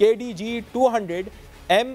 KDG 200M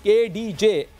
KDJ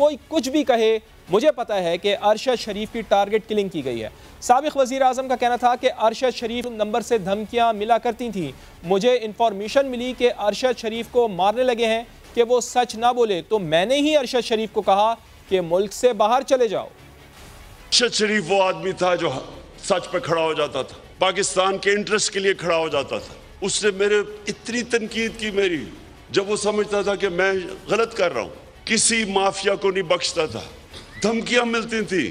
کوئی کچھ بھی کہے، مجھے پتا ہے کہ ارشد شریف کی ٹارگٹ کلنگ کی گئی ہے۔ سابق وزیر اعظم کا کہنا تھا کہ ارشد شریف نمبر سے دھمکیاں ملا کرتی تھیں، مجھے انفارمیشن ملی کہ ارشد شریف کو مارنے لگے ہیں کہ وہ سچ نہ بولے، تو میں نے ہی ارشد شریف کو کہا کہ ملک سے باہر چلے جاؤ۔ ارشد شریف وہ آدمی تھا جو سچ پہ کھڑا ہو جاتا تھا، پاکستان کے انٹرسٹ کے لیے کھڑا ہو جاتا تھا۔ اس نے میرے اتنی تنقید کی میری، جب وہ سمجھتا تھا کہ میں غلط کر رہا ہوں، کسی مافیا کو نہیں بخشتا تھا۔ دھمکیاں ملتی تھی،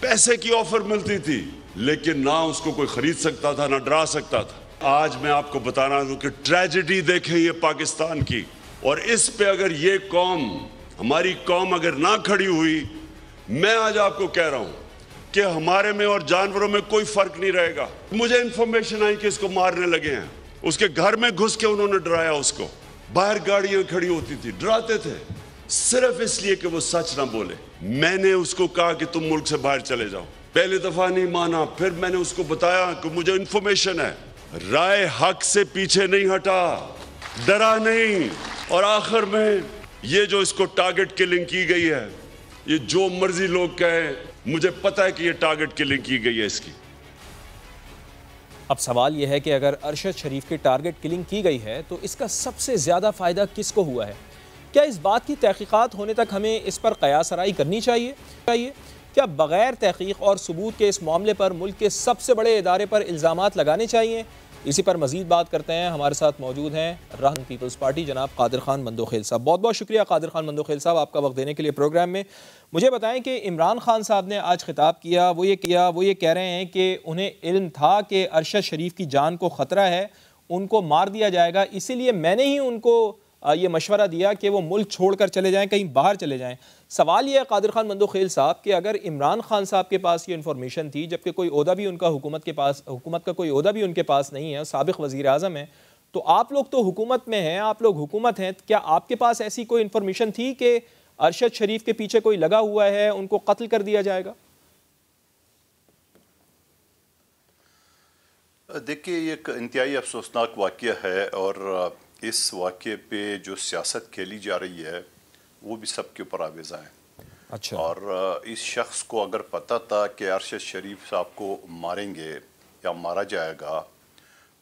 پیسے کی آفر ملتی تھی، لیکن نہ اس کو کوئی خرید سکتا تھا نہ ڈرا سکتا تھا۔ آج میں آپ کو بتانا ہوں کہ ٹریجڈی دیکھیں یہ پاکستان کی، اور اس پہ اگر یہ قوم، ہماری قوم اگر نہ کھڑی ہوئی، میں آج آپ کو کہہ رہا ہوں کہ ہمارے میں اور جانوروں میں کوئی فرق نہیں رہے گا۔ مجھے انفارمیشن آئی کہ اس کو مارنے لگے ہیں، اس کے گھر میں گھس کے انہوں نے ڈرایا، اس کو باہر گاڑیاں کھڑی ہوتی تھی، ڈراتے تھے صرف اس لیے کہ وہ سچ نہ بولے۔ میں نے اس کو کہا کہ تم ملک سے باہر چلے جاؤ، پہلے دفعہ نہیں مانا، پھر میں نے اس کو بتایا کہ مجھے انفارمیشن ہے، رائے حق سے پیچھے نہیں ہٹا، ڈرا نہیں، اور آخر میں یہ جو اس کو ٹارگٹ کلنگ کی گئی ہے، یہ جو مرضی لوگ کہیں، مجھے پتا ہے کہ یہ ٹارگٹ کلنگ کی گئی ہے اس کی۔ اب سوال یہ ہے کہ اگر ارشد شریف کی ٹارگٹ کلنگ کی گئی ہے تو اس کا سب سے زیادہ فائدہ کس کو ہوا ہے؟ کیا اس بات کی تحقیقات ہونے تک ہمیں اس پر قیاس آرائی کرنی چاہیے؟ کیا بغیر تحقیق اور ثبوت کے اس معاملے پر ملک کے سب سے بڑے ادارے پر الزامات لگانے چاہیے؟ اسی پر مزید بات کرتے ہیں۔ ہمارے ساتھ موجود ہیں رہنما پیپلز پارٹی جناب قادر خان مندوخیل صاحب۔ بہت بہت شکریہ قادر خان مندوخیل صاحب آپ کا وقت دینے کے لیے پروگرام میں۔ مجھے بتائیں کہ عمران خان صاحب نے آج خطاب کیا، وہ یہ کہہ رہے ہیں کہ انہیں علم تھا کہ ارشد شریف کی جان کو خطرہ ہے، ان کو مار دیا جائے گا، اسی لیے میں نے ہی ان کو یہ مشورہ دیا کہ وہ ملک چھوڑ کر چلے جائیں، کہیں باہر چلے جائیں۔ سوال یہ ہے قادر خان مندوخیل صاحب کہ اگر عمران خان صاحب کے پاس یہ انفارمیشن تھی، جبکہ کوئی عہدہ بھی ان کا حکومت کا کوئی عہدہ بھی ان کے پاس نہیں ہے، سابق وزیر اعظم ہیں، تو آپ لوگ تو حکومت میں ہیں، آپ لوگ حکومت ہیں، کیا آپ کے پاس ایسی کوئی انفارمیشن تھی کہ ارشد شریف کے پیچھے کوئی لگا ہوا ہے، ان کو قتل کر دیا جائے گا؟ دیکھیے یہ ایک انتہائی افسوسناک واقعہ ہے، اور اس واقعے پہ جو سیاست کھیلی جا رہی ہے وہ بھی سب کے اوپر آویزہ ہے۔ اچھا، اور اس شخص کو اگر پتہ تھا کہ ارشد شریف صاحب کو ماریں گے یا مارا جائے گا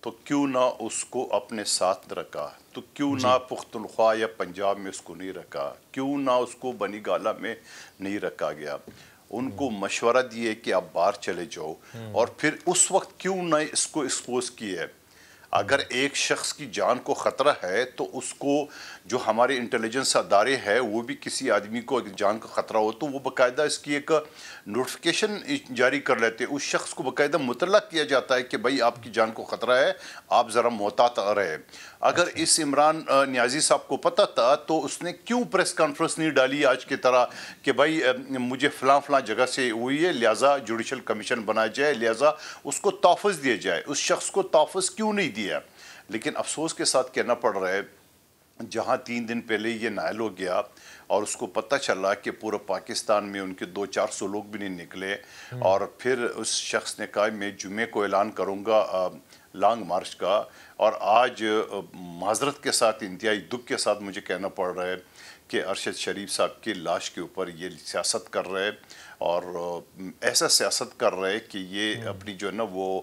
تو کیوں نہ اس کو اپنے ساتھ رکھا، تو کیوں نہ پختونخوا یا پنجاب میں اس کو نہیں رکھا، کیوں نہ اس کو بنی گالہ میں نہیں رکھا گیا، ان کو مشورہ دیے کہ آپ باہر چلے جاؤ، اور پھر اس وقت کیوں نہ اس کو ایکسپوز کیے۔ اگر ایک شخص کی جان کو خطرہ ہے تو اس کو جو ہمارے انٹیلیجنس ادارے ہیں وہ بھی کسی آدمی کو جان کا خطرہ ہو تو وہ باقاعدہ اس کی ایک نوٹیفیکیشن جاری کر لیتے، اس شخص کو باقاعدہ مطلع کیا جاتا ہے کہ بھائی آپ کی جان کو خطرہ ہے، آپ ذرا محتاط رہے۔ اگر اس عمران نیازی صاحب کو پتہ تھا تو اس نے کیوں پریس کانفرنس نہیں ڈالی آج کی طرح کہ بھائی مجھے فلاں جگہ سے ہوئی ہے، لہٰذا جوڈیشل کمیشن بنایا جائے، لہٰذا اس کو تحفظ دیا جائے، اس شخص کو تحفظ کیوں نہیں دیا؟ لیکن افسوس کے ساتھ کہنا پڑ رہا ہے جہاں 3 دن پہلے یہ نائل ہو گیا اور اس کو پتہ چلا کہ پورا پاکستان میں ان کے 200-400 لوگ بھی نہیں نکلے، اور پھر اس شخص نے کہا میں جمعے کو اعلان کروں گا لانگ مارچ کا، اور آج معذرت کے ساتھ انتہائی دکھ کے ساتھ مجھے کہنا پڑ رہا ہے کہ ارشد شریف صاحب کی لاش کے اوپر یہ سیاست کر رہے، اور ایسا سیاست کر رہے کہ یہ اپنی جو ہے نا وہ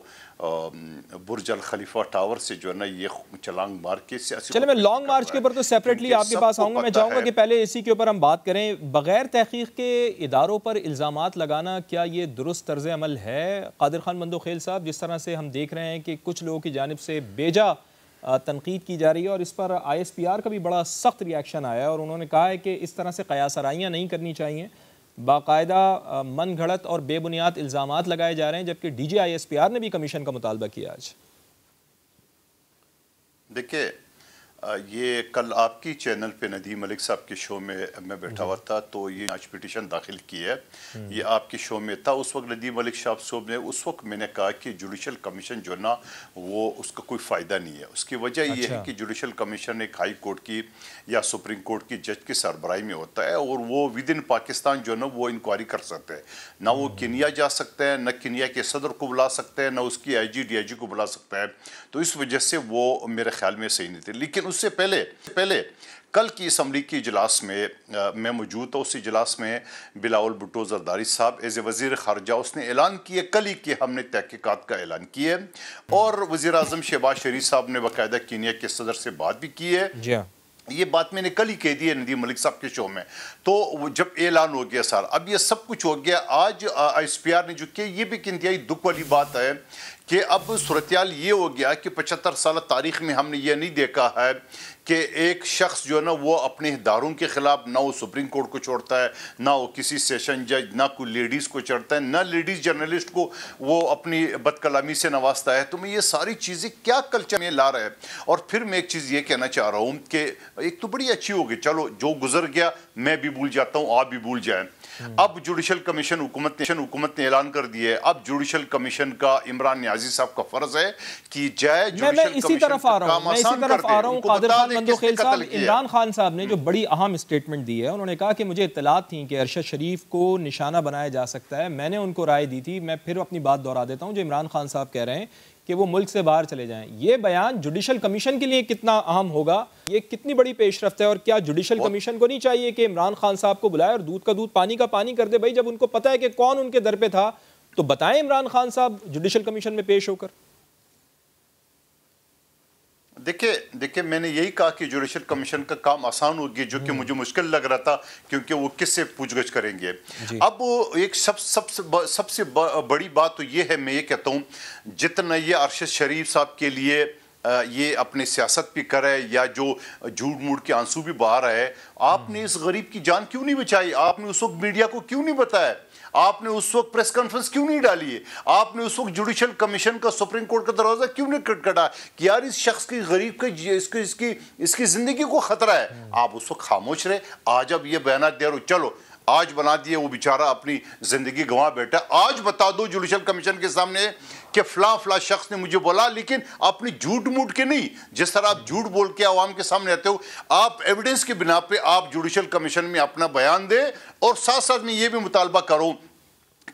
برج الخلیفہ ٹاور سے جو ہے نا یہ چھلانگ مار کے سیاسی۔ چلے میں لانگ مارچ کے اوپر تو سیپریٹلی آپ کے پاس آؤں گا، میں چاہوں گا کہ پہلے اسی کے اوپر ہم بات کریں۔ بغیر تحقیق کے اداروں پر الزامات لگانا کیا یہ درست طرز عمل ہے قادر خان مندوخیل صاحب؟ جس طرح سے ہم دیکھ رہے ہیں کہ کچھ لوگوں کی جانب سے بیجا تنقید کی جا رہی ہے، اور اس پر ISPR کا بھی بڑا سخت ریاکشن آیا ہے، اور انہوں نے کہا ہے کہ اس طرح سے قیاس آرائیاں نہیں کرنی چاہیے، باقاعدہ من گھڑت اور بے بنیاد الزامات لگائے جا رہے ہیں، جبکہ DG ISPR نے بھی کمیشن کا مطالبہ کیا آج۔ دیکھیں یہ کل آپ کی چینل پہ ندیم ملک صاحب کے شو میں میں بیٹھا ہوا تھا، تو یہ آج پٹیشن داخل کی ہے، یہ آپ کے شو میں تھا اس وقت ندیم ملک صاحب نے، اس وقت میں نے کہا کہ جوڈیشل کمیشن جو نا وہ اس کا کوئی فائدہ نہیں ہے۔ اس کی وجہ یہ ہے کہ جوڈیشل کمیشن ایک ہائی کورٹ کی یا سپریم کورٹ کی جج کی سربراہی میں ہوتا ہے، اور وہ ود ان پاکستان جو نا وہ انکوائری کر سکتے ہیں، نہ وہ کنیا جا سکتے ہیں، نہ کنیا کے صدر کو بلا سکتے ہیں، نہ اس کی IG DIG کو بلا سکتا ہے، تو اس وجہ سے وہ میرے خیال میں صحیح نہیں تھے۔ لیکن اس سے پہلے کل کی اسمبلی کی اجلاس میں میں موجود تھا. اس اجلاس میں بلاول بھٹو زرداری صاحب ایز اے وزیر خارجہ اس نے اعلان کیا کل ہی کہ ہم نے تحقیقات کا اعلان کیا ہے, اور وزیر اعظم شہباز شریف صاحب نے باقاعدہ کینیا کے صدر سے بات بھی کی ہے. یہ بات میں نے کل ہی کہہ دی ہے ندیم ملک صاحب کے شو میں. تو جب اعلان ہو گیا سر, اب یہ سب کچھ ہو گیا, آج ایس پی آر نے جو کہ یہ بھی انتہائی دکھ والی بات ہے کہ اب صورتحال یہ ہو گیا کہ 75 سالہ تاریخ میں ہم نے یہ نہیں دیکھا ہے کہ ایک شخص جو ہے نا وہ اپنے اداروں کے خلاف نہ وہ سپریم کورٹ کو چھوڑتا ہے, نہ وہ کسی سیشن جج, نہ کوئی لیڈیز کو چڑھتا ہے, نہ لیڈیز جرنلسٹ کو وہ اپنی بد کلامی سے نوازتا ہے. تو میں یہ ساری چیزیں کیا کلچر میں لا رہا ہے. اور پھر میں ایک چیز یہ کہنا چاہ رہا ہوں کہ ایک تو بڑی اچھی ہوگی, چلو جو گزر گیا میں بھی بھول جاتا ہوں, آپ بھی بھول جائیں. اب جوڈیشل کمیشن حکومت نے اعلان کر دیا ہے, اب جوڈیشل کمیشن کا عمران نیازی صاحب کا فرض ہے کہ جائے جوڈیشل کمیشن کا کام آسان کر دے. ان کو بتا دیں کس نے قتل کیا. عمران خان صاحب نے جو بڑی اہم اسٹیٹمنٹ دی ہے, انہوں نے کہا کہ مجھے اطلاعات تھیں کہ ارشد شریف کو نشانہ بنایا جا سکتا ہے, میں نے ان کو رائے دی تھی. میں پھر اپنی بات دہرا دیتا ہوں جو عمران خان صاحب کہہ رہے ہیں کہ وہ ملک سے باہر چلے جائیں. یہ بیان جوڈیشل کمیشن کے لیے کتنا اہم ہوگا, یہ کتنی بڑی پیش رفت ہے, اور کیا جوڈیشل کمیشن کو نہیں چاہیے کہ عمران خان صاحب کو بلائے اور دودھ کا دودھ پانی کا پانی کر دے؟ بھائی جب ان کو پتہ ہے کہ کون ان کے در پہ تھا تو بتائیں عمران خان صاحب جوڈیشل کمیشن میں پیش ہو کر. دیکھیں میں نے یہی کہا کہ جوڈیشل کمیشن کا کام آسان ہوگی, جو کہ مجھے مشکل لگ رہا تھا کیونکہ وہ کس سے پوچھ گچھ کریں گے. اب ایک سب سے بڑی بات تو یہ ہے, میں یہ کہتا ہوں جتنا یہ ارشد شریف صاحب کے لیے یہ اپنی سیاست بھی کرے یا جو جھوٹ موٹ کے آنسو بھی بہا رہا ہے, آپ نے اس غریب کی جان کیوں نہیں بچائی؟ آپ نے اس وقت میڈیا کو کیوں نہیں بتایا؟ آپ نے اس وقت پریس کانفرنس کیوں نہیں ڈالی ہے؟ آپ نے اس وقت جوڈیشل کمیشن کا سپریم کورٹ کا دروازہ کیوں نہیں کھٹکھٹایا کہ یار اس شخص کی غریب کا اس کی زندگی کو خطرہ ہے؟ آپ اس وقت خاموش رہے. آج اب یہ بیانات دے رہے ہو, چلو آج بنا دیے وہ بیچارہ اپنی زندگی گنوا بیٹھا, آج بتا دو جوڈیشل کمیشن کے سامنے کہ فلاں شخص نے مجھے بولا, لیکن اپنی جھوٹ موٹ کے نہیں. جس طرح آپ جھوٹ بول کے عوام کے سامنے آتے ہو, آپ ایویڈنس کی بنا پہ آپ جوڈیشل کمیشن میں اپنا بیان دیں. اور ساتھ ساتھ میں یہ بھی مطالبہ کروں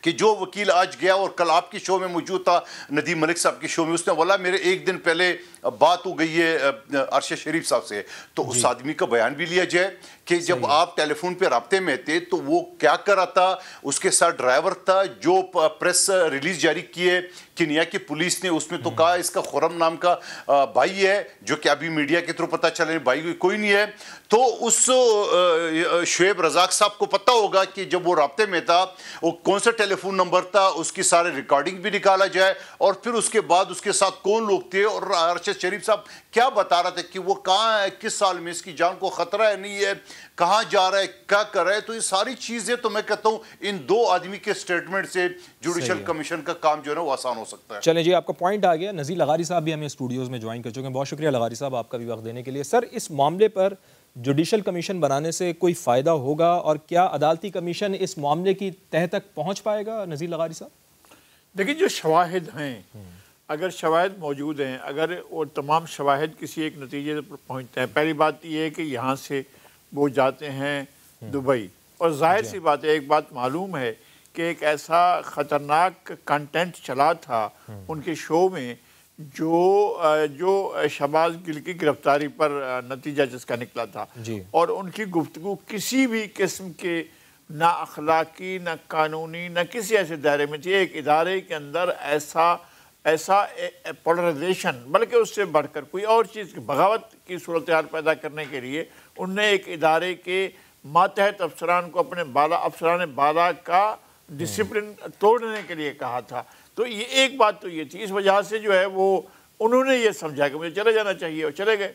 کہ جو وکیل آج گیا اور کل آپ کی شو میں موجود تھا ندیم ملک صاحب کی شو میں, اس نے بولا میرے ایک دن پہلے بات ہو گئی ہے ارشد شریف صاحب سے, تو اس آدمی کا بیان بھی لیا جائے کہ جب آپ ٹیلی فون پہ رابطے میں تھے تو وہ کیا کر رہا تھا. اس کے ساتھ ڈرائیور تھا جو پریس ریلیز جاری کیے کینیا کی پولیس نے, اس میں تو کہا اس کا خرم نام کا بھائی ہے, جو کہ ابھی میڈیا کے تھرو پتہ چلے بھائی کوئی نہیں ہے. تو اس شعیب رزاق صاحب کو پتہ ہوگا کہ جب وہ رابطے میں تھا وہ کون سا ٹیلی فون نمبر تھا, اس کی سارے ریکارڈنگ بھی نکالا جائے, اور پھر اس کے بعد اس کے ساتھ کون لوگ تھے, اور ارشد شریف صاحب کیا بتا رہا تھا کہ وہ کہاں ہے, کس سال میں اس کی جان کو خطرہ ہے نہیں ہے, کہاں جا رہا ہے, کیا کر رہا ہے. تو یہ ساری چیزیں تو میں کہتا ہوں ان دو آدمی کے سٹیٹمنٹ سے جوڈیشل کمیشن کا کام جو ہے نا وہ آسان ہو سکتا ہے. چلیں جی, آپ کا پوائنٹ آ گیا. نذیر لغاری صاحب بھی ہمیں اسٹوڈیوز میں جوائن کر چکے ہیں. بہت شکریہ لغاری صاحب آپ کا بھی وقت دینے کے لیے. سر, اس معاملے پر جوڈیشل کمیشن بنانے سے کوئی فائدہ ہوگا, اور کیا عدالتی کمیشن اس معاملے کی تہ تک پہنچ پائے گا؟ نذیر لغاری صاحب دیکھیں, جو شواہد ہیں, اگر شواہد موجود ہیں, اگر وہ تمام شواہد کسی ایک نتیجے پر پہنچتے ہیں, پہلی بات یہ ہے کہ یہاں سے وہ جاتے ہیں دبئی, اور ظاہر سی بات ہے, ایک بات معلوم ہے کہ ایک ایسا خطرناک کنٹینٹ چلا تھا ان کے شو میں جو شہباز گل کی گرفتاری پر نتیجہ جس کا نکلا تھا, اور ان کی گفتگو کسی بھی قسم کے نہ اخلاقی نہ قانونی نہ کسی ایسے دائرے میں تھی. ایک ادارے کے اندر ایسا پولرائزیشن, بلکہ اس سے بڑھ کر کوئی اور چیز بغاوت کی صورتحال پیدا کرنے کے لیے انہوں نے ایک ادارے کے ماتحت افسران کو اپنے افسران بالا کا ڈسپلن توڑنے کے لیے کہا تھا. تو یہ ایک بات تو یہ تھی, اس وجہ سے جو ہے وہ انہوں نے یہ سمجھا کہ مجھے چلے جانا چاہیے, اور چلے گئے.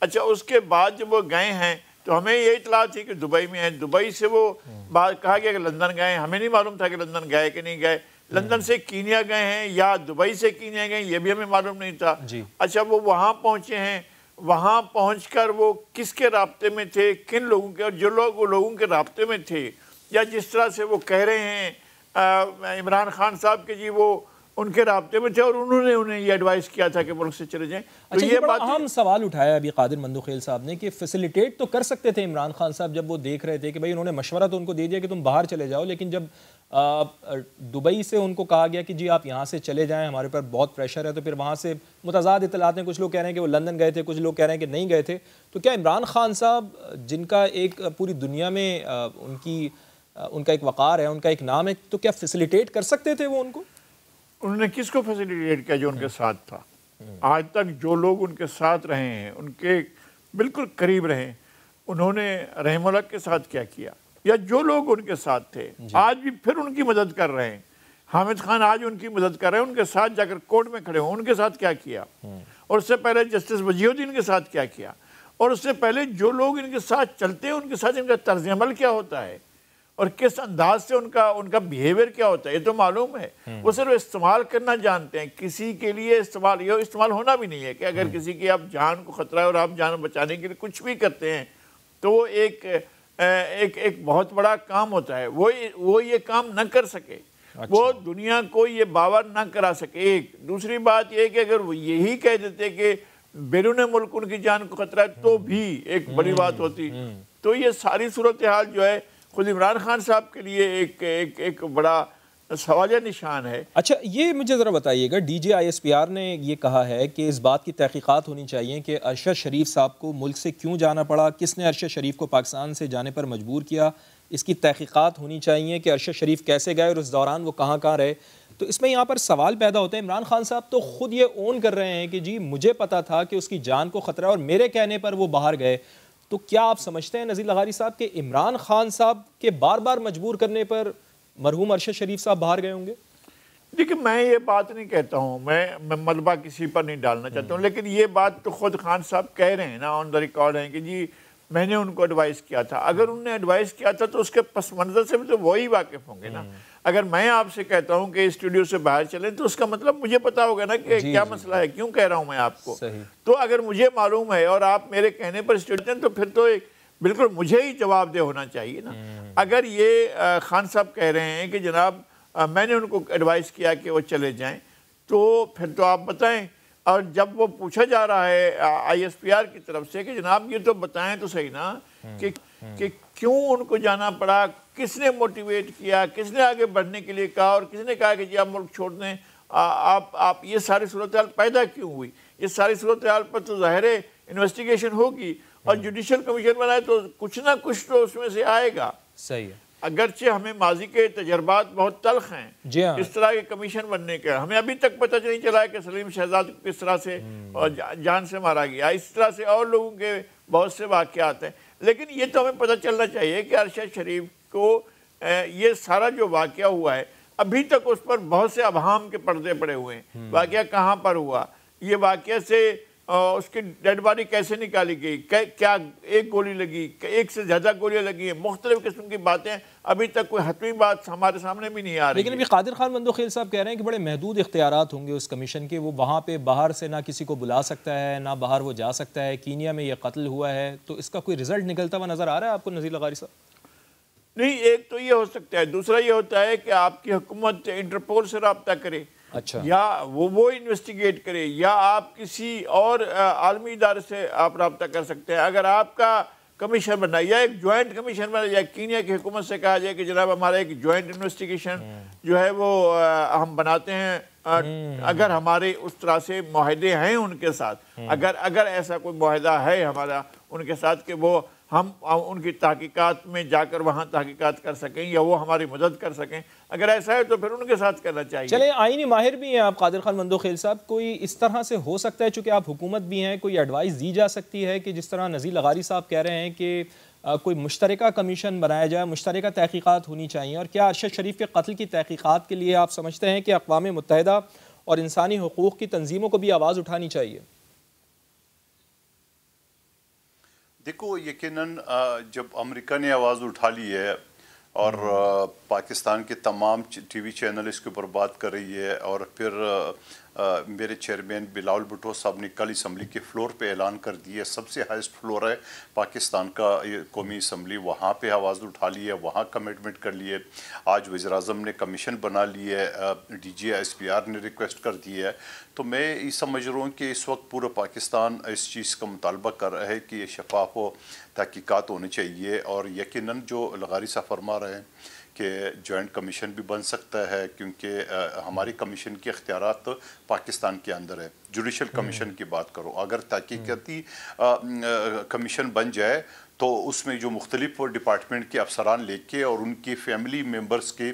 اچھا, اس کے بعد جب وہ گئے ہیں تو ہمیں یہ اطلاع تھی کہ دبئی میں ہیں, دبئی سے وہ کہا گیا کہ لندن گئے ہیں. ہمیں نہیں معلوم تھا کہ لندن گئے کہ نہیں گئے. لندن سے کینیا گئے ہیں یا دبئی سے کینیا گئے, یہ بھی ہمیں معلوم نہیں تھا. اچھا, وہ وہاں پہنچے ہیں, وہاں پہنچ کر وہ کس کے رابطے میں تھے, کن لوگوں کے, اور جو لوگ وہ لوگوں کے رابطے میں تھے, یا جس طرح سے وہ کہہ رہے ہیں عمران خان صاحب کے جی وہ ان کے رابطے میں تھے اور انہوں نے انہیں یہ ایڈوائز کیا تھا کہ ملک سے چلے جائیں. اچھا, یہ بڑا اہم سوال اٹھایا ابھی قادر مندوخیل صاحب نے کہ فیسیلیٹیٹ تو کر سکتے تھے عمران خان صاحب, جب وہ دیکھ رہے تھے کہ بھائی انہوں نے مشورہ تو ان کو دے دیا کہ تم باہر چلے جاؤ, لیکن جب دبئی سے ان کو کہا گیا کہ جی آپ یہاں سے چلے جائیں، ہمارے پر بہت پریشر ہے، تو پھر وہاں سے متضاد اطلاعات ہیں، کچھ لوگ کہہ رہے ہیں کہ وہ لندن گئے تھے، کچھ لوگ کہہ رہے ہیں کہ نہیں گئے تھے. تو کیا عمران خان صاحب جن کا ایک پوری دنیا میں ان کا ایک وقار ہے، ان کا ایک نام ہے، تو کیا فیسیلیٹیٹ کر سکتے تھے وہ ان کو؟ انہوں نے کس کو فیسیلیٹیٹ کیا جو ان کے ساتھ تھا؟ آج تک جو لوگ ان کے ساتھ رہے ہیں، ان کے بالکل قریب رہے، انہوں نے رحم اللہ کے ساتھ کیا کیا؟ یا جو لوگ ان کے ساتھ تھے آج بھی پھر ان کی مدد کر رہے ہیں. حامد خان آج ان کی مدد کر رہے ہیں، ان کے ساتھ جا کر کورٹ میں کھڑے ہوں، ان کے ساتھ کیا کیا؟ اور اس سے پہلے جسٹس وجیہ الدین کے ساتھ کیا کیا؟ اور اس سے پہلے جو لوگ ان کے ساتھ چلتے ہیں ان کے ساتھ ان کا طرز عمل کیا ہوتا ہے اور کس انداز سے ان کا بیہیویئر کیا ہوتا ہے، یہ تو معلوم ہے. وہ صرف استعمال کرنا جانتے ہیں، کسی کے لیے استعمال ہونا بھی نہیں ہے کہ اگر کسی کی آپ جان کو خطرہ ہے اور آپ جان بچانے کے لیے کچھ بھی کرتے ہیں تو وہ ایک بہت بڑا کام ہوتا ہے. وہ یہ کام نہ کر سکے، وہ دنیا کو یہ باور نہ کرا سکے. ایک دوسری بات یہ کہ اگر وہ یہی کہہ دیتے کہ بیرون ملک ان کی جان کو خطرہ ہے تو بھی ایک بڑی بات ہوتی. تو یہ ساری صورتحال جو ہے خود عمران خان صاحب کے لیے ایک بڑا سوالیہ نشان ہے. اچھا یہ مجھے ذرا بتائیے گا، D G I S P R نے یہ کہا ہے کہ اس بات کی تحقیقات ہونی چاہیے کہ ارشد شریف صاحب کو ملک سے کیوں جانا پڑا، کس نے ارشد شریف کو پاکستان سے جانے پر مجبور کیا، اس کی تحقیقات ہونی چاہیے کہ ارشد شریف کیسے گئے اور اس دوران وہ کہاں کہاں رہے. تو اس میں یہاں پر سوال پیدا ہوتا ہے، عمران خان صاحب تو خود یہ اون کر رہے ہیں کہ جی مجھے پتا تھا کہ اس کی جان کو خطرہ ہے اور میرے کہنے پر وہ باہر گئے. تو کیا آپ سمجھتے ہیں نذیر لغاری صاحب کہ عمران خان صاحب کے بار بار مجبور کرنے پر مرحوم ارشد شریف صاحب باہر گئے ہوں گے؟ دیکھیں میں یہ بات نہیں کہتا ہوں، میں ملبہ کسی پر نہیں ڈالنا چاہتا ہوں، لیکن یہ بات تو خود خان صاحب کہہ رہے ہیں نا، آن دا ریکارڈ ہیں کہ جی میں نے ان کو ایڈوائز کیا تھا. اگر انہوں نے ایڈوائز کیا تھا تو اس کے پس منظر سے بھی تو وہی واقف ہوں گے نا. اگر میں آپ سے کہتا ہوں کہ اسٹوڈیو سے باہر چلیں تو اس کا مطلب مجھے پتا ہوگا نا کہ کیا مسئلہ ہے، کیوں کہہ رہا ہوں میں آپ کو. تو اگر مجھے معلوم ہے اور آپ میرے کہنے پر اسٹوڈیو ہیں تو پھر تو بالکل مجھے ہی جواب دہ ہونا چاہیے نا. اگر یہ خان صاحب کہہ رہے ہیں کہ جناب میں نے ان کو ایڈوائز کیا کہ وہ چلے جائیں تو پھر تو آپ بتائیں. اور جب وہ پوچھا جا رہا ہے آئی ایس پی آر کی طرف سے کہ جناب یہ تو بتائیں تو صحیح نا کہ کیوں ان کو جانا پڑا، کس نے موٹیویٹ کیا، کس نے آگے بڑھنے کے لیے کہا اور کس نے کہا کہ جی آپ ملک چھوڑ دیں، آپ یہ ساری صورتحال پیدا کیوں ہوئی. یہ ساری صورتحال پر تو ظاہر ہے انویسٹیگیشن ہوگی اور جوڈیشل کمیشن بنائے تو کچھ نہ کچھ تو اس میں سے آئے گا. صحیح ہے. اگرچہ ہمیں ماضی کے تجربات بہت تلخ ہیں اس طرح کے کمیشن بننے کے، ہمیں ابھی تک پتہ نہیں چلا ہے کہ سلیم شہزاد کس طرح سے جان سے مارا گیا، اس طرح سے اور لوگوں کے بہت سے واقعات ہیں. لیکن یہ تو ہمیں پتہ چلنا چاہیے کہ ارشد شریف کو یہ سارا جو واقعہ ہوا ہے ابھی تک اس پر بہت سے ابہام کے پردے پڑے ہوئے ہیں. واقعہ کہاں پر ہوا، یہ واقعہ سے اس کی ڈیڈ باڈی کیسے نکالی گئی، کیا ایک گولی لگی، ایک سے زیادہ گولیاں لگی ہیں، مختلف قسم کی باتیں ابھی تک کوئی حتمی بات ہمارے سامنے بھی نہیں آ رہی. لیکن ابھی قادر خان بندوخیل صاحب کہہ رہے ہیں کہ بڑے محدود اختیارات ہوں گے اس کمیشن کے، وہ وہاں پہ باہر سے نہ کسی کو بلا سکتا ہے نہ باہر وہ جا سکتا ہے. کینیا میں یہ قتل ہوا ہے تو اس کا کوئی رزلٹ نکلتا ہوا نظر آ رہا ہے آپ کو نذیر لغاری صاحب؟ نہیں، ایک تو یہ ہو سکتا ہے، دوسرا یہ ہوتا ہے کہ آپ کی حکومت انٹرپول سے رابطہ کرے یا وہ انویسٹیگیٹ کرے یا آپ کسی اور عالمی ادارے سے آپ رابطہ کر سکتے ہیں. اگر آپ کا کمیشن بنا یا ایک جوائنٹ کمیشن بنا یا کینیا کی حکومت سے کہا جائے کہ جناب ہمارا ایک جوائنٹ انویسٹیگیشن جو ہے وہ ہم بناتے ہیں، اگر ہمارے اس طرح سے معاہدے ہیں ان کے ساتھ، اگر ایسا کوئی معاہدہ ہے ہمارا ان کے ساتھ کہ وہ ہم ان کی تحقیقات میں جا کر وہاں تحقیقات کر سکیں یا وہ ہماری مدد کر سکیں، اگر ایسا ہے تو پھر ان کے ساتھ کرنا چاہیے. چلیں آئینی ماہر بھی ہیں آپ قادر خان بندوخیل صاحب، کوئی اس طرح سے ہو سکتا ہے چونکہ آپ حکومت بھی ہیں، کوئی ایڈوائز دی جا سکتی ہے کہ جس طرح نذیر لغاری صاحب کہہ رہے ہیں کہ کوئی مشترکہ کمیشن بنایا جائے، مشترکہ تحقیقات ہونی چاہیے؟ اور کیا ارشد شریف کے قتل کی تحقیقات کے لیے آپ سمجھتے ہیں کہ اقوام متحدہ اور انسانی حقوق کی تنظیموں کو بھی آواز اٹھانی چاہیے؟ دیکھو یقیناً جب امریکہ نے آواز اٹھا لی ہے اور پاکستان کے تمام ٹی وی چینل اس کے اوپر بات کر رہی ہے، اور پھر میرے چیئرمین بلاول بھٹو صاحب نے کل اسمبلی کے فلور پہ اعلان کر دیا، سب سے ہائیسٹ فلور ہے پاکستان کا قومی اسمبلی، وہاں پہ آواز اٹھا لی ہے، وہاں کمٹمنٹ کر لی ہے. آج وزیر اعظم نے کمیشن بنا لی ہے، D G S P R نے ریکویسٹ کر دی ہے. تو میں یہ سمجھ رہا ہوں کہ اس وقت پورا پاکستان اس چیز کا مطالبہ کر رہا ہے کہ یہ شفاف و تحقیقات ہونی چاہیے. اور یقیناً جو لغاری صاحب فرما رہے ہیں کہ جوائنٹ کمیشن بھی بن سکتا ہے، کیونکہ ہماری کمیشن کے اختیارات تو پاکستان کے اندر ہے. جوڈیشل کمیشن کی بات کرو، اگر تحقیقاتی کمیشن بن جائے تو اس میں جو مختلف ڈپارٹمنٹ کے افسران لے کے اور ان کی فیملی ممبرز کے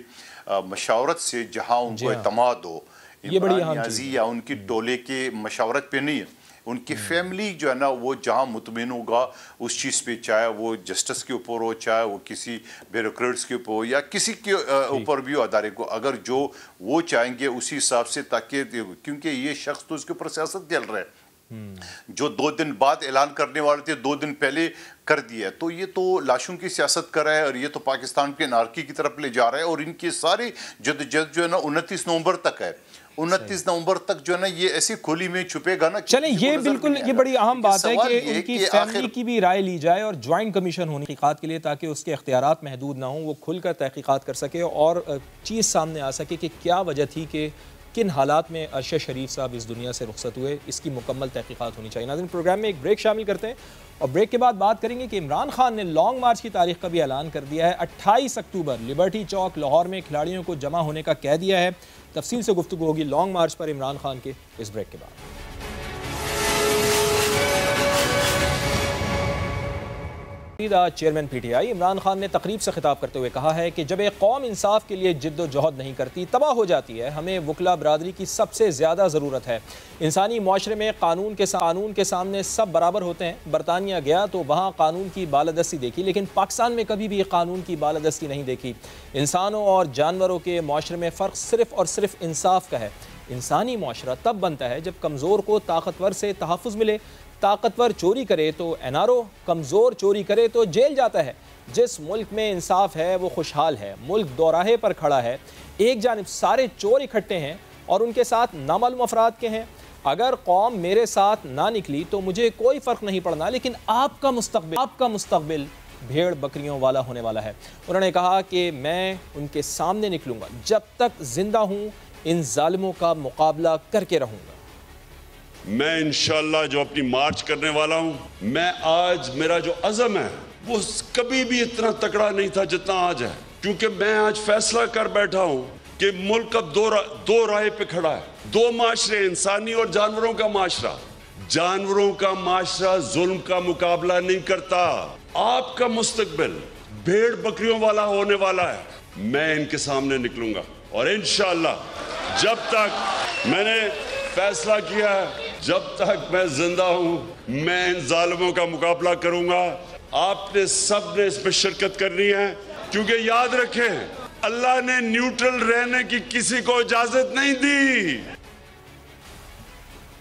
مشاورت سے جہاں ان کو اعتماد ہو، عمران نیازی یا ان کی ٹولے کے مشاورت پہ نہیں ہے، ان کی فیملی جو ہے نا وہ جہاں مطمئن ہوگا اس چیز پہ، چاہے وہ جسٹس کے اوپر ہو، چاہے وہ کسی بیوروکریٹس کے اوپر ہو یا کسی کے اوپر بھی ہو ادارے کو، اگر جو وہ چاہیں گے اسی حساب سے، تاکہ کیونکہ یہ شخص تو اس کے اوپر سیاست چل رہا ہے، جو 2 دن بعد اعلان کرنے والے تھے 2 دن پہلے کر دیا ہے، تو یہ تو لاشوں کی سیاست کر رہا ہے اور یہ تو پاکستان کے انارکی کی طرف لے جا رہا ہے. اور ان کے سارے جدوجہد جو ہے نا 29 نومبر تک ہے، 29 نومبر تک جو ہے نا یہ ایسی کھولی میں چھپے گا نا. چلیں یہ بالکل یہ بڑی اہم بات ہے کہ ان کی فیملی کی بھی رائے لی جائے اور جوائنٹ کمیشن ہونی تحقیقات کے لیے، تاکہ اس کے اختیارات محدود نہ ہوں، وہ کھل کر تحقیقات کر سکے اور چیز سامنے آ سکے کہ کیا وجہ تھی کہ کن حالات میں ارشد شریف صاحب اس دنیا سے رخصت ہوئے. اس کی مکمل تحقیقات ہونی چاہیے. ناظرین پروگرام میں ایک بریک شامل کرتے ہیں اور بریک کے بعد بات کریں گے کہ عمران خان نے لانگ مارچ کی تاریخ کا بھی اعلان کر دیا ہے. 28 اکتوبر لبرٹی چوک لاہور میں کھلاڑیوں کو جمع ہونے کا کہہ دیا ہے. تفصیل سے گفتگو ہوگی لانگ مارچ پر عمران خان کے اس بریک کے بعد. چیئرمین پی ٹی آئی عمران خان نے تقریب سے خطاب کرتے ہوئے کہا ہے کہ جب ایک قوم انصاف کے لیے جد و جہد نہیں کرتی تباہ ہو جاتی ہے. ہمیں وکلا برادری کی سب سے زیادہ ضرورت ہے. انسانی معاشرے میں قانون کے سامنے سب برابر ہوتے ہیں. برطانیہ گیا تو وہاں قانون کی بالادستی دیکھی، لیکن پاکستان میں کبھی بھی قانون کی بالادستی نہیں دیکھی. انسانوں اور جانوروں کے معاشرے میں فرق صرف اور صرف انصاف کا ہے. انسانی معاشرہ تب بنتا ہے جب کمزور کو طاقتور سے تحفظ ملے. طاقتور چوری کرے تو این آر او، کمزور چوری کرے تو جیل جاتا ہے. جس ملک میں انصاف ہے وہ خوشحال ہے. ملک دوراہے پر کھڑا ہے. ایک جانب سارے چور اکٹھے ہیں اور ان کے ساتھ نامعلوم افراد کے ہیں. اگر قوم میرے ساتھ نہ نکلی تو مجھے کوئی فرق نہیں پڑنا، لیکن آپ کا مستقبل بھیڑ بکریوں والا ہونے والا ہے. انہوں نے کہا کہ میں ان کے سامنے نکلوں گا. جب تک زندہ ہوں ان ظالموں کا مقابلہ کر کے رہوں گا. میں انشاءاللہ جو اپنی مارچ کرنے والا ہوں، میں آج میرا جو عزم ہے وہ کبھی بھی اتنا تکڑا نہیں تھا جتنا آج ہے، کیونکہ میں آج فیصلہ کر بیٹھا ہوں کہ ملک اب دو راہ پہ کھڑا ہے. 2 معاشرے، انسانی اور جانوروں کا معاشرہ. جانوروں کا معاشرہ ظلم کا مقابلہ نہیں کرتا. آپ کا مستقبل بھیڑ بکریوں والا ہونے والا ہے. میں ان کے سامنے نکلوں گا اور انشاءاللہ جب تک میں نے فیصلہ کیا ہے، جب تک میں زندہ ہوں میں ان ظالموں کا مقابلہ کروں گا. آپ نے سب نے اس میں شرکت کرنی ہے، کیونکہ یاد رکھیں اللہ نے نیوٹرل رہنے کی کسی کو اجازت نہیں دی.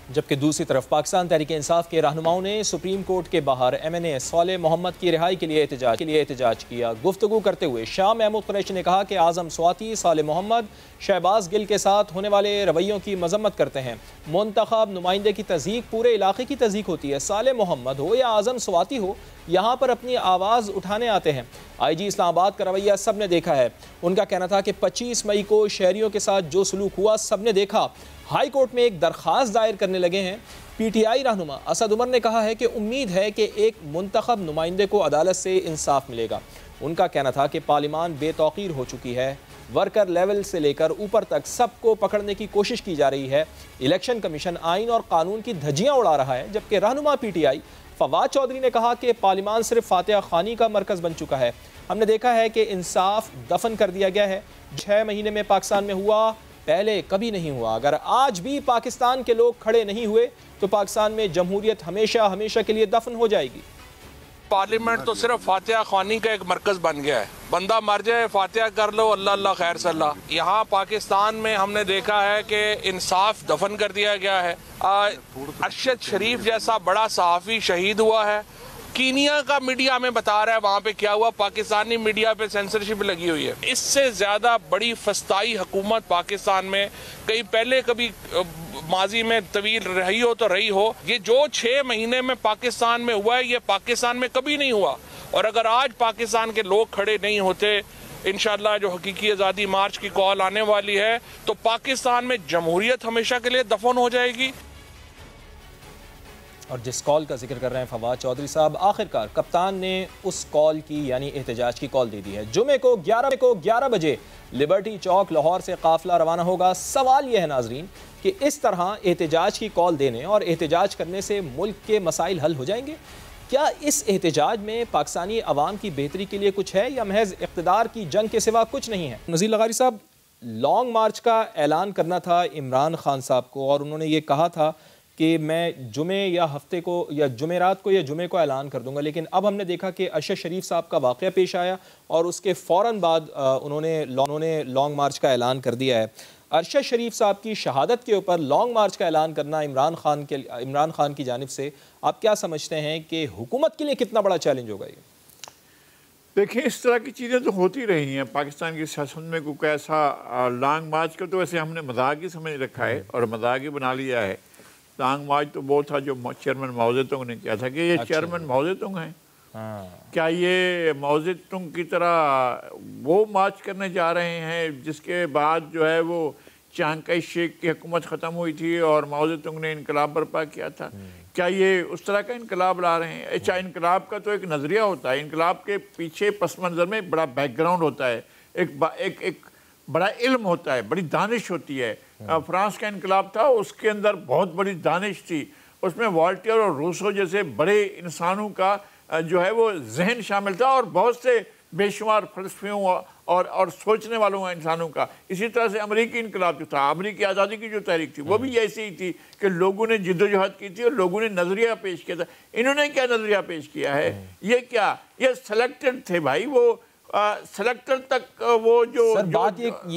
جبکہ دوسری طرف پاکستان تحریک انصاف کے رہنماؤں نے سپریم کورٹ کے باہر ایم این اے صالح محمد کی رہائی کے لیے احتجاج کیا. گفتگو کرتے ہوئے شاہ محمود قریشی نے کہا کہ اعظم سواتی صالح محمد شہباز گل کے ساتھ ہونے والے رویوں کی مذمت کرتے ہیں. منتخب نمائندے کی تضحیک پورے علاقے کی تضحیک ہوتی ہے. صالح محمد ہو یا اعظم سواتی ہو، یہاں پر اپنی آواز اٹھانے آتے ہیں. آئی جی اسلام آباد کا رویہ سب نے دیکھا ہے. ان کا کہنا تھا کہ 25 مئی کو شہریوں کے ساتھ جو سلوک ہوا سب نے دیکھا. ہائی کورٹ میں ایک درخواست دائر کرنے لگے ہیں. پی ٹی آئی رہنما اسد عمر نے کہا ہے کہ امید ہے کہ ایک منتخب نمائندے کو عدالت سے انصاف ملے گا. ان کا کہنا تھا کہ پارلیمان بے توقیر ہو چکی ہے. ورکر لیول سے لے کر اوپر تک سب کو پکڑنے کی کوشش کی جا رہی ہے. الیکشن کمیشن آئین اور قانون کی دھجیاں اڑا رہا ہے. جبکہ رہنما P T I Fawad Chaudhry نے کہا کہ پارلیمان صرف فاتحہ خوانی کا مرکز بن چکا ہے. ہم نے دیکھا ہے کہ انصاف دفن کر دیا گیا ہے. 6 مہینے میں پاکستان میں ہوا، پہلے کبھی نہیں ہوا. اگر آج بھی پاکستان کے لوگ کھڑے نہیں ہوئے تو پاکستان میں جمہوریت ہمیشہ کے لیے دفن ہو جائے گی. پارلیمنٹ تو صرف فاتحہ خوانی کا ایک مرکز بن گیا ہے. بندہ مر جائے فاتحہ کر لو، اللہ اللہ خیر صلی اللہ. یہاں پاکستان میں ہم نے دیکھا ہے کہ انصاف دفن کر دیا گیا ہے. ارشد شریف جیسا بڑا صحافی شہید ہوا ہے. کینیا کا میڈیا ہمیں بتا رہا ہے وہاں پہ کیا ہوا. پاکستانی میڈیا پہ سینسرشپ لگی ہوئی ہے. اس سے زیادہ بڑی فسطائی حکومت پاکستان میں کبھی ماضی میں طویل رہی ہو تو رہی ہو. یہ جو 6 مہینے میں پاکستان میں ہوا ہے یہ پاکستان میں کبھی نہیں ہوا. اور اگر آج پاکستان کے لوگ کھڑے نہیں ہوتے، انشاءاللہ جو حقیقی آزادی مارچ کی کال آنے والی ہے تو پاکستان میں جمہوریت ہمیشہ کے لیے دفن ہو جائے گی. اور جس کال کا ذکر کر رہے ہیں فواد چودھری صاحب، آخرکار کپتان نے اس کال کی یعنی احتجاج کی کال دے دی ہے۔ جمعے کو 11 بجے لبرٹی چوک لاہور سے قافلہ روانہ ہوگا۔ سوال یہ ہے ناظرین کہ اس طرح احتجاج کی کال دینے اور احتجاج کرنے سے ملک کے مسائل حل ہو جائیں گے؟ کیا اس احتجاج میں پاکستانی عوام کی بہتری کے لیے کچھ ہے یا محض اقتدار کی جنگ کے سوا کچھ نہیں ہے؟ نذیر لغاری صاحب، لانگ مارچ کا اعلان کرنا تھا عمران خان صاحب کو اور انہوں نے یہ کہا تھا کہ میں جمعے یا ہفتے کو یا جمعرات کو یا جمعے کو اعلان کر دوں گا، لیکن اب ہم نے دیکھا کہ ارشد شریف صاحب کا واقعہ پیش آیا اور اس کے فوراً بعد انہوں نے لانگ مارچ کا اعلان کر دیا ہے۔ ارشد شریف صاحب کی شہادت کے اوپر لانگ مارچ کا اعلان کرنا عمران خان کی جانب سے آپ کیا سمجھتے ہیں کہ حکومت کے لیے کتنا بڑا چیلنج ہوگا یہ؟ دیکھیں، اس طرح کی چیزیں تو ہوتی رہی ہیں پاکستان کی سیاست میں۔ کوئی ایسا لانگ مارچ کا تو ویسے ہم نے مذاق ہی سمجھ رکھا ہے اور مذاق ہی بنا لیا ہے۔ لانگ مارچ تو وہ تھا جو چیئرمین معوذ تنگ نے کیا تھا کہ یہ چیئرمین معوذ تنگ ہیں، کیا یہ معوذ تنگ کی طرح وہ مارچ کرنے جا رہے ہیں جس کے بعد جو ہے وہ چانکائی شیخ کی حکومت ختم ہوئی تھی اور معوذ تنگ نے انقلاب برپا کیا تھا؟ کیا یہ اس طرح کا انقلاب لا رہے ہیں؟ اچھا، انقلاب کا تو ایک نظریہ ہوتا ہے، انقلاب کے پیچھے پس منظر میں بڑا بیک گراؤنڈ ہوتا ہے، ایک بڑا علم ہوتا ہے، بڑی دانش ہوتی ہے۔ فرانس کا انقلاب تھا، اس کے اندر بہت بڑی دانش تھی، اس میں والٹیئر اور روسو جیسے بڑے انسانوں کا جو ہے وہ ذہن شامل تھا اور بہت سے بے شمار فلسفیوں اور سوچنے والوں انسانوں کا۔ اسی طرح سے امریکی انقلاب جو تھا، امریکی آزادی کی جو تحریک تھی، وہ بھی ایسی ہی تھی کہ لوگوں نے جد و جہد کی تھی اور لوگوں نے نظریہ پیش کیا تھا۔ انہوں نے کیا نظریہ پیش کیا ہے؟ یہ سلیکٹڈ تھے بھائی، وہ سلیکٹر تک وہ جو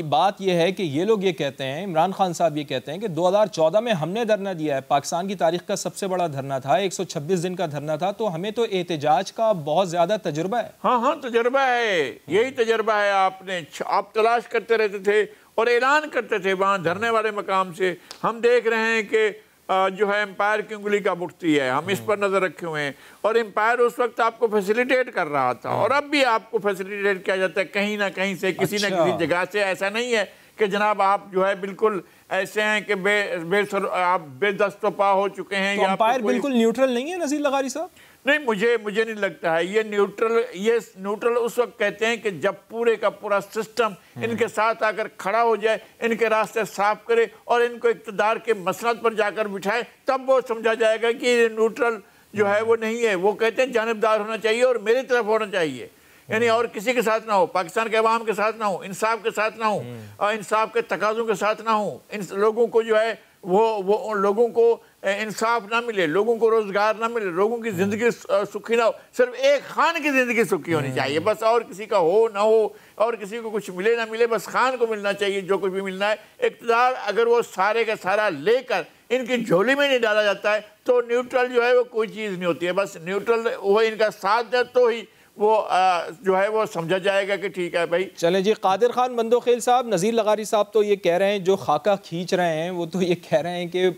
بات یہ ہے کہ یہ لوگ یہ کہتے ہیں، عمران خان صاحب یہ کہتے ہیں کہ 2014 میں ہم نے دھرنا دیا ہے، پاکستان کی تاریخ کا سب سے بڑا دھرنا تھا، 126 دن کا دھرنا تھا، تو ہمیں تو احتجاج کا بہت زیادہ تجربہ ہے۔ ہاں تجربہ ہے، یہی تجربہ ہے۔ آپ تلاش کرتے رہتے تھے اور اعلان کرتے تھے وہاں دھرنے والے مقام سے۔ ہم دیکھ رہے ہیں کہ جو ہے امپائر کی انگلی کا بٹتی ہے، ہم اس پر نظر رکھے ہوئے ہیں، اور امپائر اس وقت آپ کو فیسیلیٹیٹ کر رہا تھا اور اب بھی آپ کو فیسیلیٹیٹ کیا جاتا ہے کہیں نہ کہیں سے، کسی نہ کسی جگہ سے۔ ایسا نہیں ہے کہ جناب آپ جو ہے بالکل ایسے ہیں کہ آپ بے دست و پا ہو چکے ہیں۔ تو امپائر بالکل نیوٹرل نہیں ہے نذیر لغاری صاحب؟ نہیں، مجھے نہیں لگتا ہے یہ نیوٹرل اس وقت کہتے ہیں کہ جب پورے کا پورا سسٹم ان کے ساتھ آ کر کھڑا ہو جائے، ان کے راستے صاف کرے اور ان کو اقتدار کے مسند پر جا کر بٹھائے، تب وہ سمجھا جائے گا کہ یہ نیوٹرل جو ہے وہ نہیں ہے۔ وہ کہتے ہیں جانبدار ہونا چاہیے اور میری طرف ہونا چاہیے، یعنی اور کسی کے ساتھ نہ ہو، پاکستان کے عوام کے ساتھ نہ ہو، انصاف کے ساتھ نہ ہو، اور انصاف کے تقاضوں کے ساتھ نہ ہو۔ ان لوگوں کو جو ہے وہ لوگوں کو انصاف نہ ملے، لوگوں کو روزگار نہ ملے، لوگوں کی زندگی سکھی نہ ہو، صرف ایک خان کی زندگی سکھی ہونی چاہیے بس، اور کسی کا ہو نہ ہو، اور کسی کو کچھ ملے نہ ملے، بس خان کو ملنا چاہیے جو کچھ بھی ملنا ہے۔ اقتدار اگر وہ سارے کا سارا لے کر ان کی جھولی میں نہیں ڈالا جاتا ہے تو نیوٹرل جو ہے وہ کوئی چیز نہیں ہوتی ہے۔ بس نیوٹرل وہ ان کا ساتھ دے تو ہی وہ جو ہے وہ سمجھا جائے گا کہ ٹھیک ہے بھائی۔ چلیں جی، قادر خان بندوخیل صاحب، نذیر لغاری صاحب تو یہ کہہ رہے ہیں، جو خاکہ کھینچ رہے ہیں وہ تو یہ کہہ رہے ہیں کہ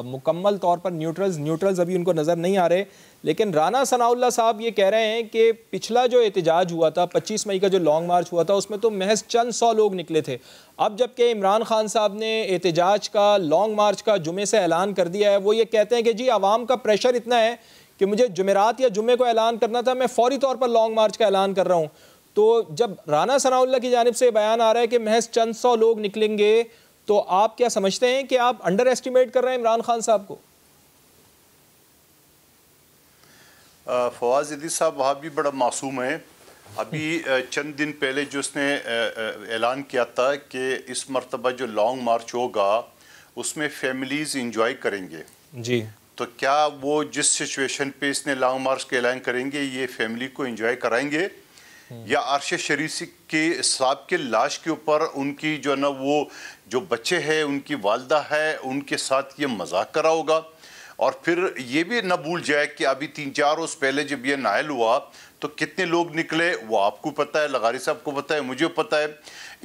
مکمل طور پر نیوٹرلز ابھی ان کو نظر نہیں آ رہے، لیکن رانا ثناء اللہ صاحب یہ کہہ رہے ہیں کہ پچھلا جو احتجاج ہوا تھا 25 مئی کا جو لانگ مارچ ہوا تھا اس میں تو محض چند سو لوگ نکلے تھے، اب جبکہ عمران خان صاحب نے احتجاج کا لانگ مارچ کا جمعے سے اعلان کر دیا ہے، وہ یہ کہتے ہیں کہ جی عوام کا پریشر اتنا ہے کہ مجھے جمعرات یا جمعے کو اعلان کرنا تھا، میں فوری طور پر لانگ مارچ کا اعلان کر رہا ہوں۔ تو جب رانا ثناء اللہ کی جانب سے بیان آ رہا ہے کہ محض چند سو لوگ نکلیں گے، تو آپ کیا سمجھتے ہیں کہ آپ انڈر ایسٹیمیٹ کر رہے ہیں عمران خان صاحب کو؟ فواز زیدی صاحب وہاں بھی بڑا معصوم ہے۔ ابھی چند دن پہلے جو اس نے اعلان کیا تھا کہ اس مرتبہ جو لانگ مارچ ہوگا اس میں فیملیز انجوائے کریں گے، جی، تو کیا وہ جس سچویشن پہ اس نے لانگ مارچ کا اعلان کریں گے یہ فیملی کو انجوائے کرائیں گے، یا ارشد شریف کے صاحب کے لاش کے اوپر ان کی جو ہے نا وہ جو بچے ہیں ان کی والدہ ہے ان کے ساتھ یہ مذاق کرا ہوگا؟ اور پھر یہ بھی نہ بھول جائے کہ ابھی 3-4 روز پہلے جب یہ نائل ہوا تو کتنے لوگ نکلے وہ آپ کو پتہ ہے، لغاری صاحب کو پتہ ہے، مجھے پتہ ہے۔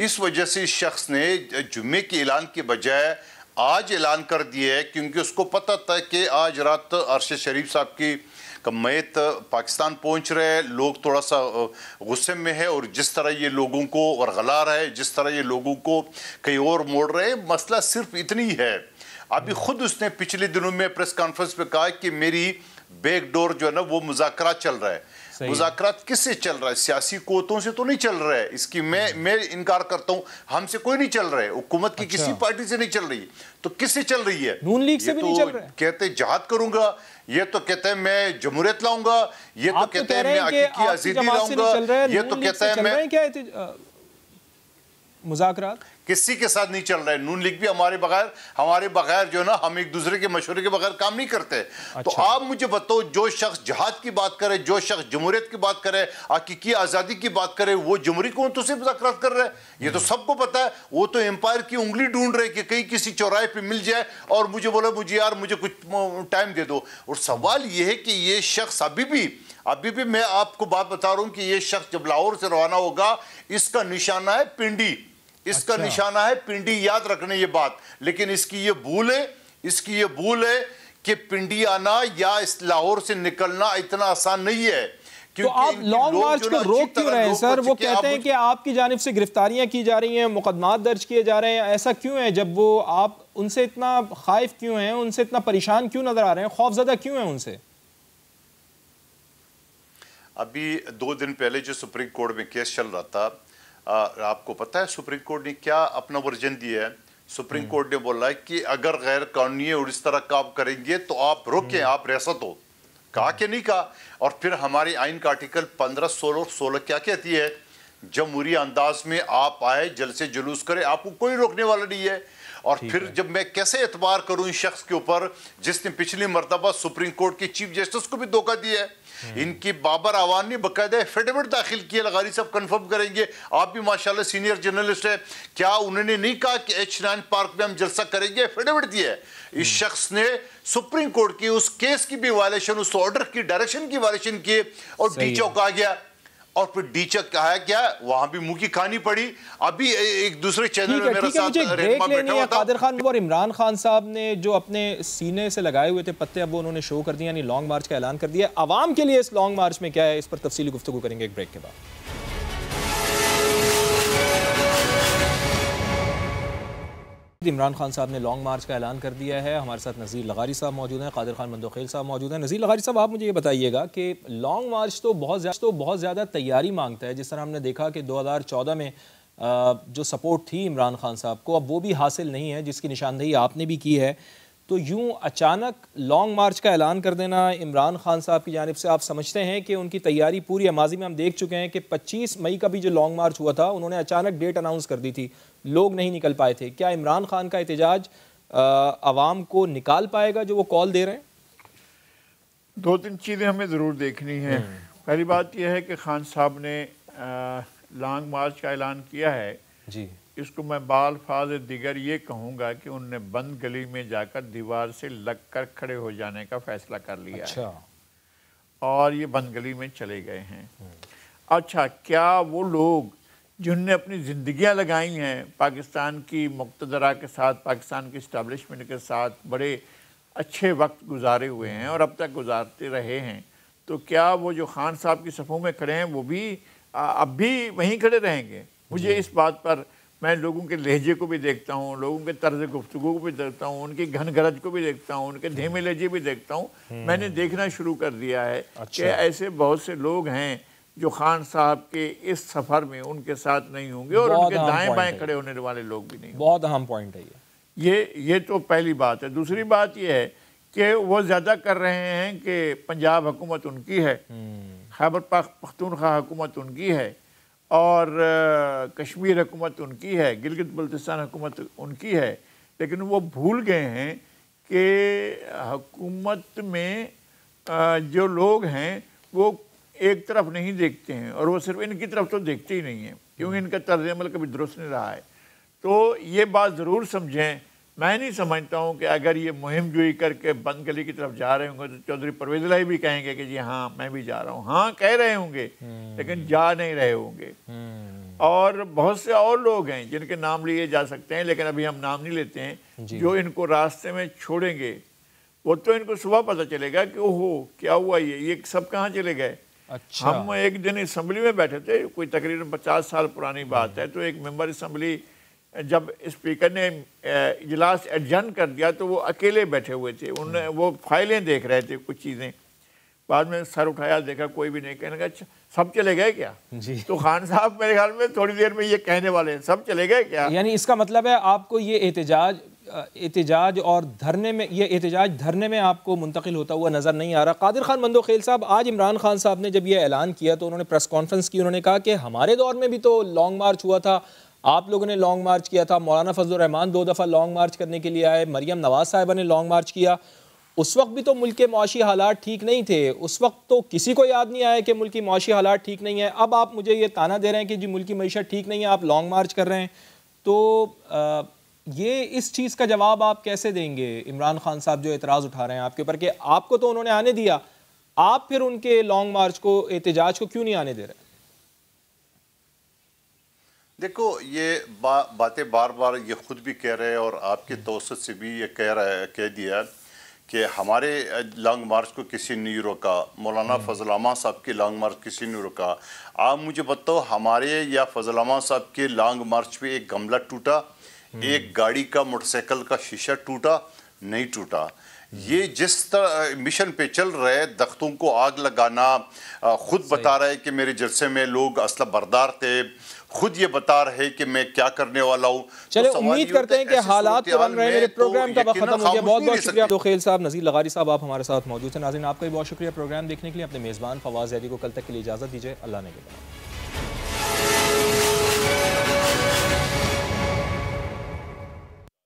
اس وجہ سے اس شخص نے جمعے کے اعلان کے بجائے آج اعلان کر دیا ہے، کیونکہ اس کو پتہ تھا کہ آج رات ارشد شریف صاحب کی میت پاکستان پہنچ رہے ہیں، لوگ تھوڑا سا غصے میں ہے، اور جس طرح یہ لوگوں کو ورغلا رہا ہے، جس طرح یہ لوگوں کو کہیں اور موڑ رہے ہیں، مسئلہ صرف اتنی ہے۔ ابھی خود اس نے پچھلے دنوں میں پریس کانفرنس پہ کہا کہ میری بیک ڈور جو ہے نا وہ مذاکرات چل رہا ہے. مذاکرات کس سے چل رہا ہے؟ سیاسی قوتوں سے تو نہیں چل رہا ہے. اس کی میں انکار کرتا ہوں, ہم سے کوئی نہیں چل رہا ہے, حکومت کی کسی پارٹی سے نہیں چل رہی. تو کس سے چل رہی ہے؟ نون لیگ سے بھی نہیں چل رہا ہے. کہتے جہاد کروں گا, یہ تو کہتے ہیں میں جمہوریت لاؤں گا, یہ تو کہتے ہیں میں حقیقی آزادی لاؤں گا, یہ تو کہتا ہے میں مذاکرات کسی کے ساتھ نہیں چل رہا ہے. نون لیگ بھی ہمارے بغیر جو ہے نا, ہم ایک دوسرے کے مشورے کے بغیر کام نہیں کرتے. تو آپ مجھے بتاؤ, جو شخص جہاد کی بات کرے, جو شخص جمہوریت کی بات کرے, حقیقی آزادی کی بات کرے, وہ جمہوری قوتوں سے مذاکرات کر رہا ہے. یہ تو سب کو پتا ہے. وہ تو امپائر کی انگلی ڈھونڈ رہے کہ کہیں کسی چوراہے پہ مل جائے اور مجھے بولا مجھے کچھ ٹائم دے دو. اور سوال یہ ہے کہ یہ شخص ابھی بھی میں آپ کو بات بتا رہا ہوں کہ یہ شخص جب لاہور سے روانہ ہوگا, اس کا نشانہ ہے پنڈی. اس کا نشانہ ہے پنڈی, یاد رکھنے یہ بات. لیکن اس کی یہ بھول ہے کہ پنڈی آنا یا اس لاہور سے نکلنا اتنا آسان نہیں ہے. تو آپ لانگ مارچ کو روک کیوں رہے ہیں سر؟ وہ کہتے ہیں کہ آپ کی جانب سے گرفتاریاں کی جا رہی ہیں, مقدمات درج کیے جا رہے ہیں. ایسا کیوں ہے جب وہ آپ ان سے اتنا خائف کیوں ہیں, ان سے اتنا پریشان کیوں نظر آ رہے ہیں, خوفزدہ کیوں ہیں ان سے؟ ابھی 2 دن پہلے جو سپریم کورٹ میں کیس چل رہا تھا, آپ کو پتا ہے سپریم کورٹ نے کیا اپنا ورژن دیا ہے؟ سپریم کورٹ نے بولا ہے کہ اگر غیر قانونی اور اس طرح کام کریں گے تو آپ روکیں, آپ ریاست ہو. کہا کہ نہیں کہا. اور پھر ہماری آئین کا آرٹیکل 15, 16 اور 16 کیا کہتی ہے؟ جمہوری انداز میں آپ آئے, جلسے جلوس کرے, آپ کو کوئی روکنے والا نہیں ہے. اور پھر جب میں کیسے اعتبار کروں اس شخص کے اوپر جس نے پچھلی مرتبہ سپریم کورٹ کے چیف جسٹس کو بھی دھوکہ دیا ہے؟ ان کی بابر آوان نے باقاعدہ ایفیڈیوٹ داخل کیا, لغاری صاحب کنفرم کریں گے, آپ بھی ماشاءاللہ سینئر جرنلسٹ ہے, کیا انہوں نے نہیں کہا کہ H9 پارک میں ہم جلسہ کریں گے؟ ایفیڈیوٹ دیا ہے. اس شخص نے سپریم کورٹ کی اس کیس کی بھی وائلیشن, اس آرڈر کی ڈائریکشن کی وائلیشن کی, اور ڈی چوک آ گیا. اور پھر ڈی چوک کہا گیا, وہاں بھی منہ کی کھانی پڑی. ابھی ایک دوسرے چینل میں میرا ساتھ رہنما بیٹھا ہوا تھا. قادر خان اور عمران خان صاحب نے جو اپنے سینے سے لگائے ہوئے تھے پتے, اب وہ انہوں نے شو کر دیا, یعنی لانگ مارچ کا اعلان کر دیا. عوام کے لیے اس لانگ مارچ میں کیا ہے, اس پر تفصیلی گفتگو کریں گے ایک بریک کے بعد. عمران خان صاحب نے لانگ مارچ کا اعلان کر دیا ہے. ہمارے ساتھ نذیر لغاری صاحب موجود ہیں, قادر خان مندوخیل صاحب موجود ہیں. نذیر لغاری صاحب, آپ مجھے یہ بتائیے گا کہ لانگ مارچ تو بہت زیادہ تیاری مانگتا ہے. جس طرح ہم نے دیکھا کہ 2014 میں جو سپورٹ تھی عمران خان صاحب کو, اب وہ بھی حاصل نہیں ہے, جس کی نشاندہی آپ نے بھی کی ہے. تو یوں اچانک لانگ مارچ کا اعلان کر دینا عمران خان صاحب کی جانب سے, آپ سمجھتے ہیں کہ ان کی تیاری پوری ہے؟ ماضی میں ہم دیکھ چکے ہیں کہ 25 مئی کا بھی جو لانگ مارچ ہوا تھا, انہوں نے اچانک ڈیٹ اناؤنس کر دی تھی, لوگ نہیں نکل پائے تھے. کیا عمران خان کا احتجاج عوام کو نکال پائے گا جو وہ کال دے رہے ہیں؟ 2-3 چیزیں ہمیں ضرور دیکھنی ہیں. پہلی بات یہ ہے کہ خان صاحب نے لانگ مارچ کا اعلان کیا ہے. جی, اس کو میں بالفاظ دیگر یہ کہوں گا کہ انہوں نے بند گلی میں جا کر دیوار سے لگ کر کھڑے ہو جانے کا فیصلہ کر لیا ہے, اور یہ بند گلی میں چلے گئے ہیں. اچھا, کیا وہ لوگ جن نے اپنی زندگیاں لگائی ہیں پاکستان کی مقتدرہ کے ساتھ, پاکستان کی اسٹیبلشمنٹ کے ساتھ, بڑے اچھے وقت گزارے ہوئے ہیں اور اب تک گزارتے رہے ہیں, تو کیا وہ جو خان صاحب کی صفوں میں کھڑے ہیں وہ بھی اب بھی وہیں کھڑے رہیں گے؟ مجھے اس بات پر, میں لوگوں کے لہجے کو بھی دیکھتا ہوں, لوگوں کے طرز گفتگو کو بھی دیکھتا ہوں, ان کی گھن گرج کو بھی دیکھتا ہوں, ان کے دھیمے لہجے بھی دیکھتا ہوں. میں نے دیکھنا شروع کر دیا ہے کہ ایسے بہت سے لوگ ہیں جو خان صاحب کے اس سفر میں ان کے ساتھ نہیں ہوں گے, اور ان کے دائیں بائیں کھڑے ہونے والے لوگ بھی نہیں ہوں گے. بہت اہم پوائنٹ ہے یہ تو پہلی بات ہے. دوسری بات یہ ہے کہ وہ زیادہ کر رہے ہیں کہ پنجاب حکومت ان کی ہے, خیبر پختونخوا حکومت ان کی ہے, اور کشمیر حکومت ان کی ہے, گلگت بلتستان حکومت ان کی ہے. لیکن وہ بھول گئے ہیں کہ حکومت میں جو لوگ ہیں وہ ایک طرف نہیں دیکھتے ہیں, اور وہ صرف ان کی طرف تو دیکھتے ہی نہیں ہیں, کیونکہ ان کا طرز عمل کبھی درست نہیں رہا ہے. تو یہ بات ضرور سمجھیں. میں نہیں سمجھتا ہوں کہ اگر یہ مہم جوئی کر کے بند گلی کی طرف جا رہے ہوں گے تو چودھری پرویز الہی بھی کہیں گے کہ جی ہاں میں بھی جا رہا ہوں. ہاں کہہ رہے ہوں گے, لیکن جا نہیں رہے ہوں گے. اور بہت سے اور لوگ ہیں جن کے نام لیے جا سکتے ہیں, لیکن ابھی ہم نام نہیں لیتے ہیں, جو ان کو راستے میں چھوڑیں گے. وہ تو ان کو صبح پتہ چلے گا کہ اوہو کیا ہوا, یہ سب کہاں چلے گئے. ہم ایک دن اسمبلی میں بیٹھے تھے, کوئی تقریباً 50 سال پرانی بات ہے, تو ایک ممبر اسمبلی جب اسپیکر نے اجلاس ایڈجرن کر دیا تو وہ اکیلے بیٹھے ہوئے تھے، وہ فائلیں دیکھ رہے تھے کچھ چیزیں، بعد میں سر اٹھایا دیکھا کوئی بھی نہیں، کہنے لگا سب چلے گئے کیا؟ تو خان صاحب میرے خیال میں تھوڑی دیر میں یہ کہنے والے ہیں سب چلے گئے کیا؟ یعنی اس کا مطلب ہے آپ کو یہ احتجاج اور دھرنے میں آپ کو منتقل ہوتا ہوا نظر نہیں آ رہا۔ قادر خان مندوخیل صاحب، آج عمران خان صاحب نے جب یہ اعلان کیا تو انہوں نے پریس کانفرنس کی، انہوں نے کہا کہ ہمارے دور میں بھی تو لانگ مارچ ہوا تھا، آپ لوگوں نے لانگ مارچ کیا تھا، مولانا فضل الرحمان 2 دفعہ لانگ مارچ کرنے کے لیے آئے، مریم نواز صاحبہ نے لانگ مارچ کیا، اس وقت بھی تو ملک کے معاشی حالات ٹھیک نہیں تھے، اس وقت تو کسی کو یاد نہیں آیا کہ ملک کی معاشی حالات ٹھیک نہیں ہیں، اب آپ مجھے یہ تانا دے رہے ہیں کہ جی ملک کی معیشت ٹھیک نہیں ہے، آپ لانگ مارچ کر رہے ہیں، تو یہ اس چیز کا جواب آپ کیسے دیں گے عمران خان صاحب جو اعتراض اٹھا رہے ہیں آپ کے اوپر کہ آپ کو تو انہوں نے آنے دیا، آپ پھر ان کے لانگ مارچ کو، احتجاج کو کیوں نہیں آنے دے رہے؟ دیکھو یہ باتیں بار بار یہ خود بھی کہہ رہے ہیں اور آپ کے توسط سے بھی یہ کہہ دیا کہ ہمارے لانگ مارچ کو کسی نے روکا، مولانا فضل الرحمان صاحب کے لانگ مارچ کسی نے روکا۔ آپ مجھے بتاؤ ہمارے یا فضل الرحمان صاحب کے لانگ مارچ پہ ایک گملہ ٹوٹا، ایک گاڑی کا موٹر سائیکل کا شیشہ ٹوٹا؟ نہیں ٹوٹا۔ یہ جس طرح مشن پہ چل رہے درختوں کو آگ لگانا، خود بتا رہے کہ میرے جلسے میں لوگ اسلحہ بردار تھے، خود یہ بتا رہے کہ میں کیا کرنے والا ہوں۔ چلے امید کرتے ہیں کہ حالات تو بن رہے ہیں۔ میرے پروگرام کا وقت ختم ہو گیا، بہت بہت شکریہ مندوخیل صاحب، نذیر لغاری صاحب، آپ ہمارے ساتھ موجود ہیں۔ ناظرین آپ کا بھی بہت شکریہ پروگرام دیکھنے کے لیے، اپنے میزبان فواز زیدی کو کل تک کے لیے اجازت دیجیے، اللہ نے